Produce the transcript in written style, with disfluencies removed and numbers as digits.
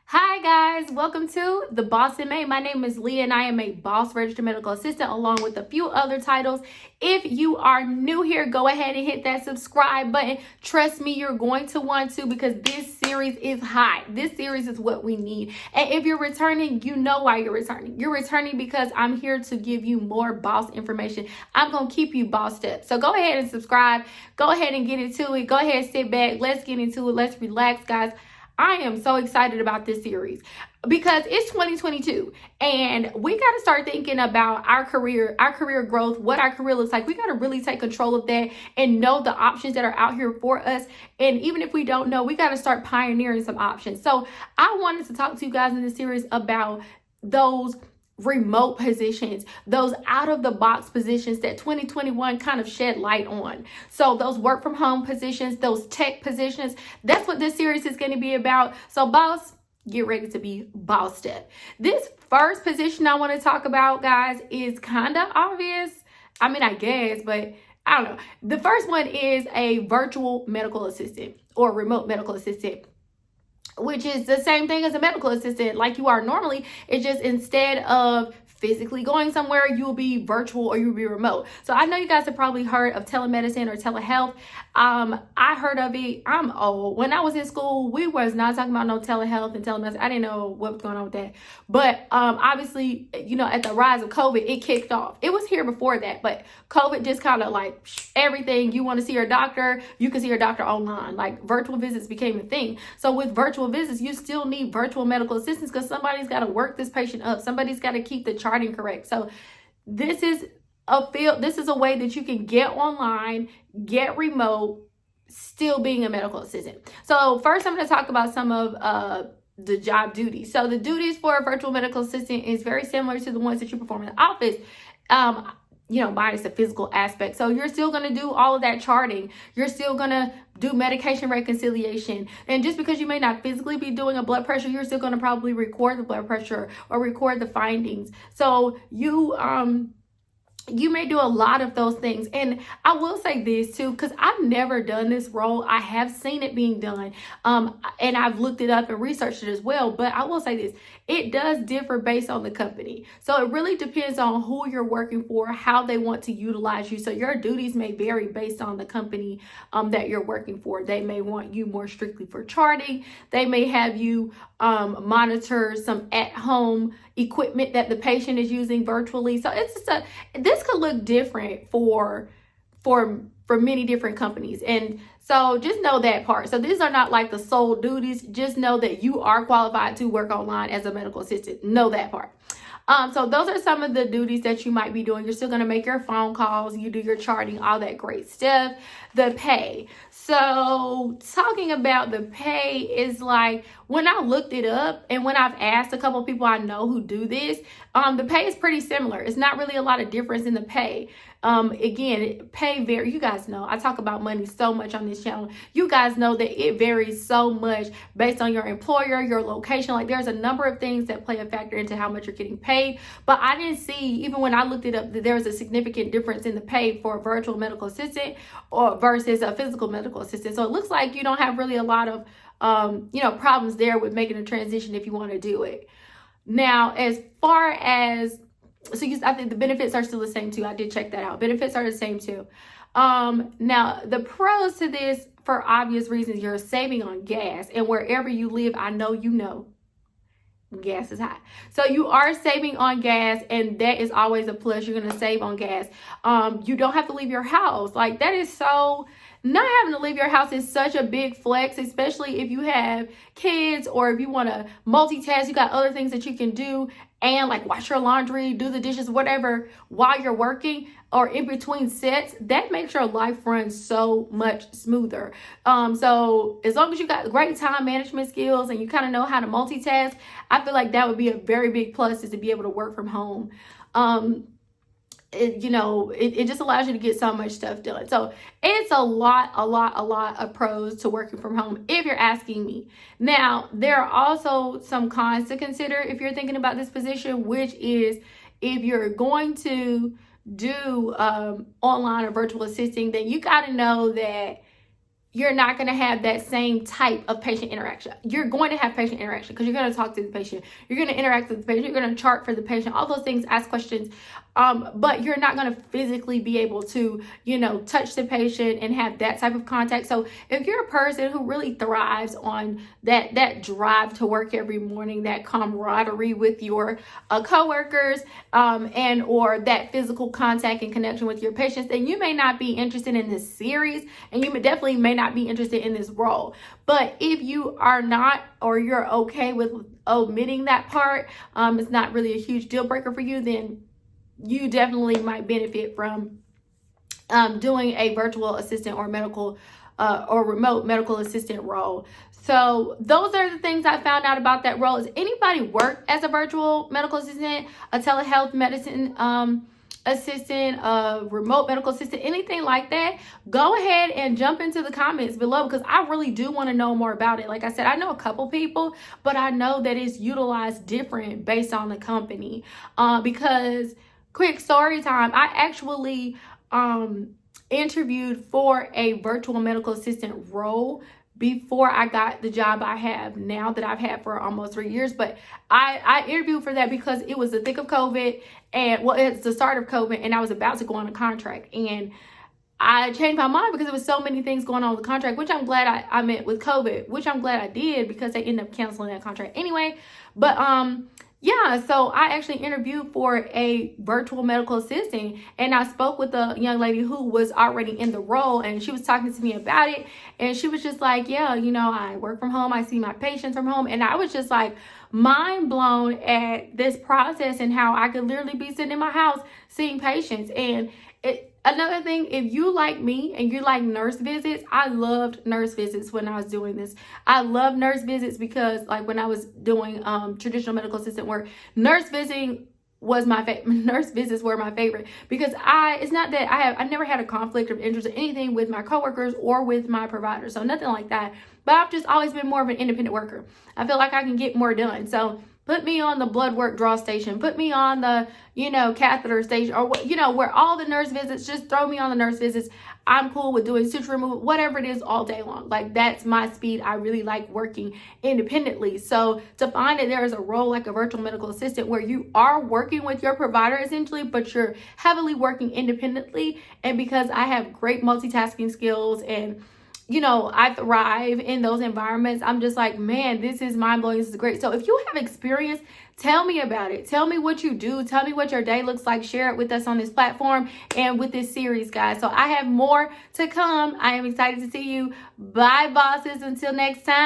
Hi guys, welcome to The Boss MA. My name is Leah and I am a boss registered medical assistant along with a few other titles. If you are new here, go ahead and hit that subscribe button. Trust me, you're going to want to because this series is hot. This series is what we need. And if you're returning, you know why you're returning. You're returning because I'm here to give you more boss information. I'm going to keep you bossed up. So go ahead and subscribe. Go ahead and get into it. Go ahead and sit back. Let's get into it. Let's relax, guys. I am so excited about this series because it's 2022 and we got to start thinking about our career growth, what our career looks like. We got to really take control of that and know the options that are out here for us. And even if we don't know, we got to start pioneering some options. So I wanted to talk to you guys in this series about those remote positions, those out of the box positions that 2021 kind of shed light on. So those work from home positions, those tech positions, that's what this series is going to be about. So boss, get ready to be bossed up. This first position I want to talk about, guys, is kind of obvious. I mean, I guess, but I don't know. The first one is a virtual medical assistant or remote medical assistant, which is the same thing as a medical assistant like you are normally. It's just instead of physically going somewhere, you will be virtual or you'll be remote. So I know you guys have probably heard of telemedicine or telehealth. I heard of it. I'm old. When I was in school, we was not talking about no telehealth and telemedicine. I didn't know what was going on with that. But obviously, you know, at the rise of COVID, it kicked off. It was here before that, but COVID just kind of like everything. You want to see your doctor, you can see your doctor online. Like virtual visits became a thing. So with virtual visits, you still need virtual medical assistants because somebody's got to work this patient up. Somebody's got to keep the charting correct. So this is a way that you can get online, get remote, still being a medical assistant. So first I'm going to talk about some of the job duties. So the duties for a virtual medical assistant is very similar to the ones that you perform in the office. Minus the physical aspect. So you're still going to do all of that charting. You're still going to do medication reconciliation. And just because you may not physically be doing a blood pressure, you're still going to probably record the blood pressure or record the findings. So you may do a lot of those things. And I will say this too, because I've never done this role. I have seen it being done. And I've looked it up and researched it as well. But I will say this, it does differ based on the company. So it really depends on who you're working for, how they want to utilize you. So your duties may vary based on the company that you're working for. They may want you more strictly for charting. They may have you monitor some at-home equipment that the patient is using virtually. So it's just this could look different for many different companies. And so just know that part. So these are not like the sole duties. Just know that you are qualified to work online as a medical assistant. Know that part. So those are some of the duties that you might be doing. You're still going to make your phone calls, you do your charting, all that great stuff. The pay. So talking about the pay is like, when I looked it up and when I've asked a couple of people I know who do this, the pay is pretty similar. It's not really a lot of difference in the pay. Again, pay vary. You guys know I talk about money so much on this channel. You guys know that it varies so much based on your employer, your location. Like there's a number of things that play a factor into how much you're getting paid. But I didn't see, even when I looked it up, that there was a significant difference in the pay for a virtual medical assistant or versus a physical medical assistant. So it looks like you don't have really a lot of problems there with making a transition if you want to do it. Now, as far as I think the benefits are still the same too. I did check that out. Benefits are the same too. Now the pros to this, for obvious reasons, you're saving on gas, and wherever you live, I know you know gas is high. So you are saving on gas, and that is always a plus. You're going to save on gas. You don't have to leave your house. Like that is so, not having to leave your house is such a big flex, especially if you have kids or if you want to multitask, you got other things that you can do and like wash your laundry, do the dishes, whatever, while you're working or in between sets. That makes your life run so much smoother. So as long as you got great time management skills and you kind of know how to multitask, I feel like that would be a very big plus, is to be able to work from home. It just allows you to get so much stuff done. So it's a lot of pros to working from home, if you're asking me. Now, there are also some cons to consider if you're thinking about this position, which is if you're going to do online or virtual assisting, then you got to know that you're not going to have that same type of patient interaction. You're going to have patient interaction because you're going to talk to the patient. You're going to interact with the patient. You're going to chart for the patient, all those things, ask questions. But you're not going to physically be able to, touch the patient and have that type of contact. So if you're a person who really thrives on that drive to work every morning, that camaraderie with your coworkers, and or that physical contact and connection with your patients, then you may not be interested in this series, and you definitely may not be interested in this role. But if you are not, or you're okay with omitting that part, it's not really a huge deal breaker for you, then you definitely might benefit from doing a virtual assistant or medical or remote medical assistant role. So those are the things I found out about that role. Is anybody worked as a virtual medical assistant, a telehealth medicine assistant, a remote medical assistant, anything like that? Go ahead and jump into the comments below, because I really do want to know more about it. Like I said, I know a couple people, but I know that it's utilized different based on the company. Because quick story time, I actually interviewed for a virtual medical assistant role before I got the job I have now, that I've had for almost 3 years. But I interviewed for that because it was the thick of COVID, and well, it's the start of COVID, and I was about to go on a contract, and I changed my mind because there was so many things going on with the contract, which I'm glad I met with COVID, which I'm glad I did, because they ended up canceling that contract anyway. But yeah, so I actually interviewed for a virtual medical assistant, and I spoke with a young lady who was already in the role, and she was talking to me about it, and she was just like, yeah, I work from home, I see my patients from home, and I was just like mind blown at this process and how I could literally be sitting in my house seeing patients. And another thing, if you like me and you like nurse visits, I loved nurse visits when I was doing this. I love nurse visits because, like, when I was doing traditional medical assistant work, nurse visiting was my favorite. Nurse visits were my favorite, because it's not that I never had a conflict of interest or anything with my coworkers or with my providers, so nothing like that. But I've just always been more of an independent worker. I feel like I can get more done. So put me on the blood work draw station, put me on the, catheter station, or, where all the nurse visits, just throw me on the nurse visits. I'm cool with doing suture removal, whatever it is, all day long. Like, that's my speed. I really like working independently. So to find that there is a role like a virtual medical assistant where you are working with your provider essentially, but you're heavily working independently. And because I have great multitasking skills and I thrive in those environments, I'm just like, man, this is mind-blowing. This is great. So if you have experience, tell me about it. Tell me what you do. Tell me what your day looks like. Share it with us on this platform and with this series, guys. So I have more to come. I am excited to see you. Bye, bosses. Until next time.